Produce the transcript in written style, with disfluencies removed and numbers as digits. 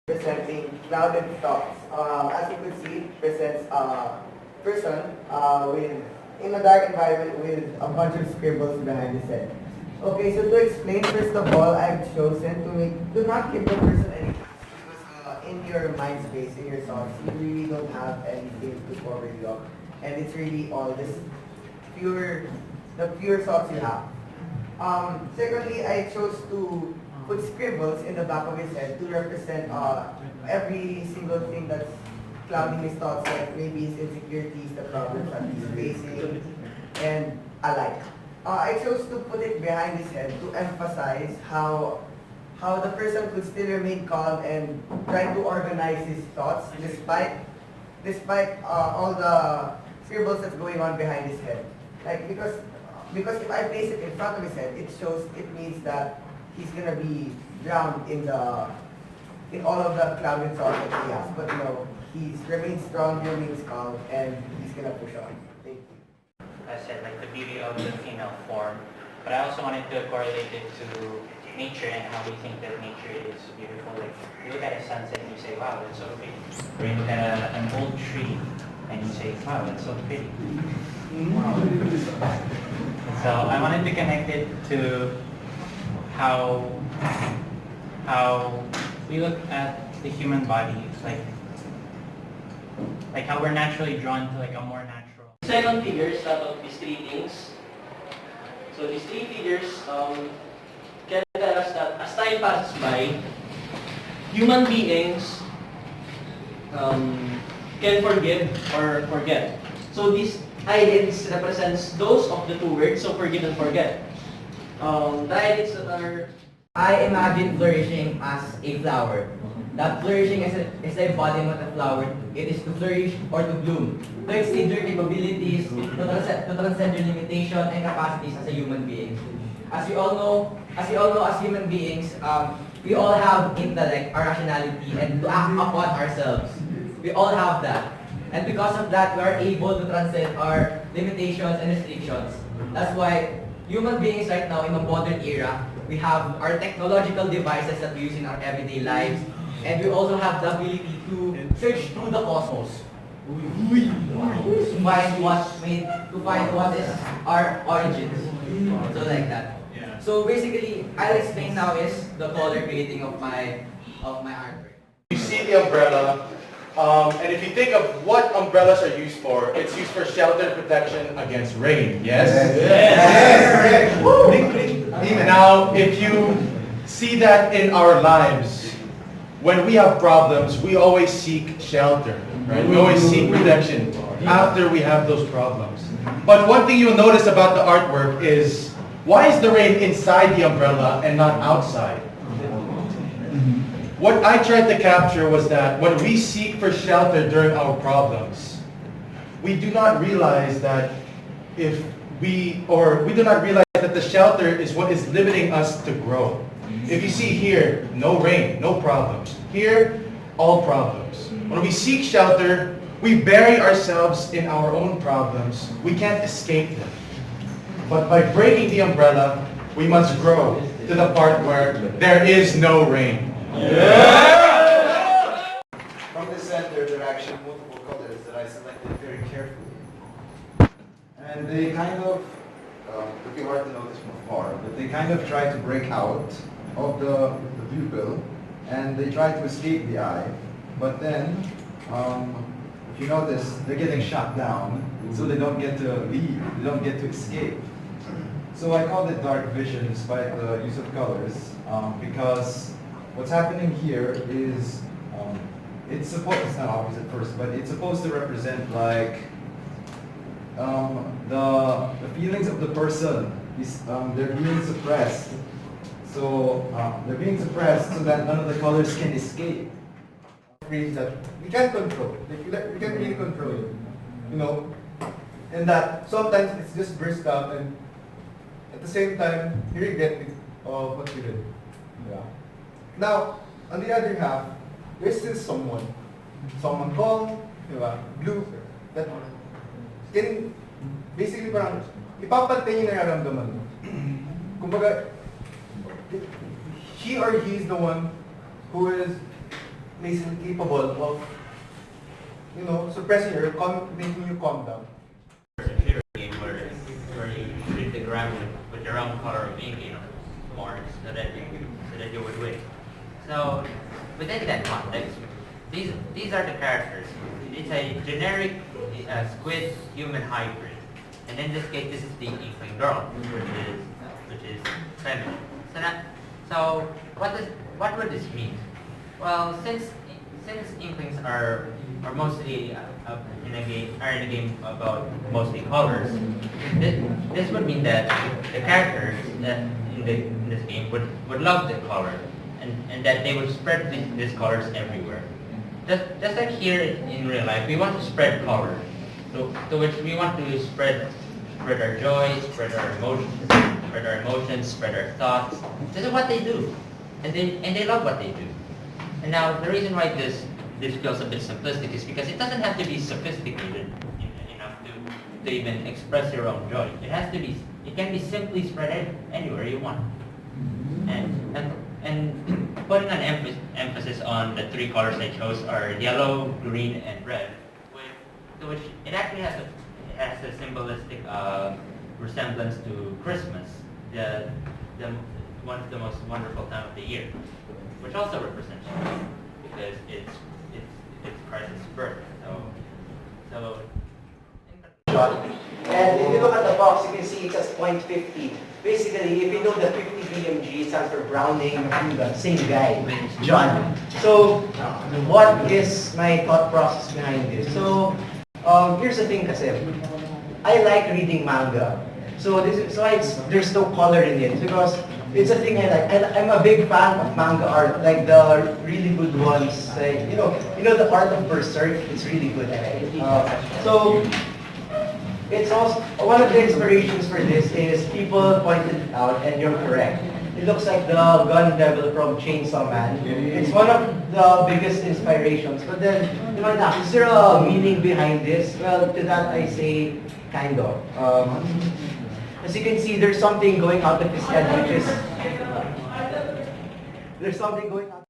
Presenting clouded thoughts. As you could see, it presents a person with in a dark environment with a bunch of scribbles behind his head. Okay, so to explain, first of all, I've chosen to not give the person any because in your mind space, in your thoughts, you really don't have anything to cover you up, and it's really all this the pure thoughts you have. Secondly, I chose to put scribbles in the back of his head to represent every single thing that's clouding his thoughts, like maybe his insecurities, the problems that he's facing, and alike. I chose to put it behind his head to emphasize how the person could still remain calm and try to organize his thoughts despite all the scribbles that's going on behind his head. Like because if I place it in front of his head, it means that he's gonna be drowned in all of the clouded thoughts that he has. But no, he's remains strong, he remains calm, and he's gonna push on. Thank you. I said, like the beauty of the female form, but I also wanted to correlate it to nature and how we think that nature is beautiful. Like you look at a sunset and you say, wow, that's so pretty. Or you look at an old tree and you say, wow, that's so pretty. Wow. So I wanted to connect it to how we look at the human body. It's like how we're naturally drawn to like a more natural. Second figures out of these three things. So these three figures can tell us that as time passes by, human beings can forgive or forget. So these eyelids represents those of the two words, so forgive and forget. The eyelids that are... I imagine flourishing as a flower. That flourishing is the embodiment of flower. It is to flourish or to bloom, to exceed your capabilities, to transcend your limitation and capacities as a human being. As you all know, as human beings, we all have intellect, our rationality, and to act upon ourselves. We all have that. And because of that, we are able to transcend our limitations and restrictions. That's why human beings right now in the modern era, we have our technological devices that we use in our everyday lives, and we also have the ability to search through the cosmos to find what is our origins. So like that. So basically, I'll explain now is the color grading of my artwork. You see the umbrella, and if you think of what umbrellas are used for, it's used for shelter and protection against rain, yes? Yes. Now, if you see that in our lives, when we have problems, we always seek shelter, right? We always seek protection after we have those problems. But one thing you'll notice about the artwork is, why is the rain inside the umbrella and not outside? What I tried to capture was that when we seek for shelter during our problems, we do not realize that we do not realize that the shelter is what is limiting us to grow. If you see here, no rain, no problems. Here, all problems. When we seek shelter, we bury ourselves in our own problems. We can't escape them. But by breaking the umbrella, we must grow to the part where there is no rain. Yeah! From the center, there are actually multiple colors that I selected very carefully. And they kind of, it would be hard to notice from afar, but they kind of try to break out of the pupil, and they try to escape the eye. But then, if you notice, they're getting shot down, so they don't get to leave, they don't get to escape. So I call it dark vision despite the use of colors, because what's happening here is, it's not obvious at first, but it's supposed to represent like the feelings of the person. They're being suppressed. So they're being suppressed so that none of the colors can escape. That we can't control. We can't really control it, you know. And that sometimes it's just burst out, and at the same time you regret what you did. Yeah. Now, on the other half, there's still someone calm, blue, that can basically parang ipapantay yung nararamdaman mo. Kumbaga, he or he is the one who is basically capable of, suppressing or making you calm down. Computer game where you treat the ground with your own color of ink, more so that you would win. So within that context, these are the characters. It's a generic squid human hybrid, and in this case, this is the inkling girl, which is feminine. So what would this mean? Well, since inklings are mostly in a game about mostly colors, this would mean that the characters that in this game would love the color, and that they would spread these colors everywhere. Just like here in real life, we want to spread color, to which we want to spread our joy, spread our emotions, spread our thoughts. This is what they do, and they love what they do. And now the reason why this feels a bit simplistic is because it doesn't have to be sophisticated enough to even express your own joy. It can be simply spread anywhere you want. And putting an emphasis on the three colors I chose are yellow, green, and red, to which it actually has a symbolistic resemblance to Christmas, one of the most wonderful time of the year, which also represents joy because it's Christ's birth. So. And if you look at the box, you can see it says 0.50. Basically, if you know the 50 BMG stands for Browning, the same guy, John. So, what is my thought process behind this? So, here's the thing kasi, I like reading manga. So there's no color in it because it's a thing I like. I'm a big fan of manga art, like the really good ones. Like, the art of Berserk. It's really good. So it's also one of the inspirations for this is people pointed it out, and you're correct. It looks like the gun devil from Chainsaw Man. It's one of the biggest inspirations. But then, is there a meaning behind this? Well, to that I say, kind of. As you can see, there's something going out of his head, which is there's something going on.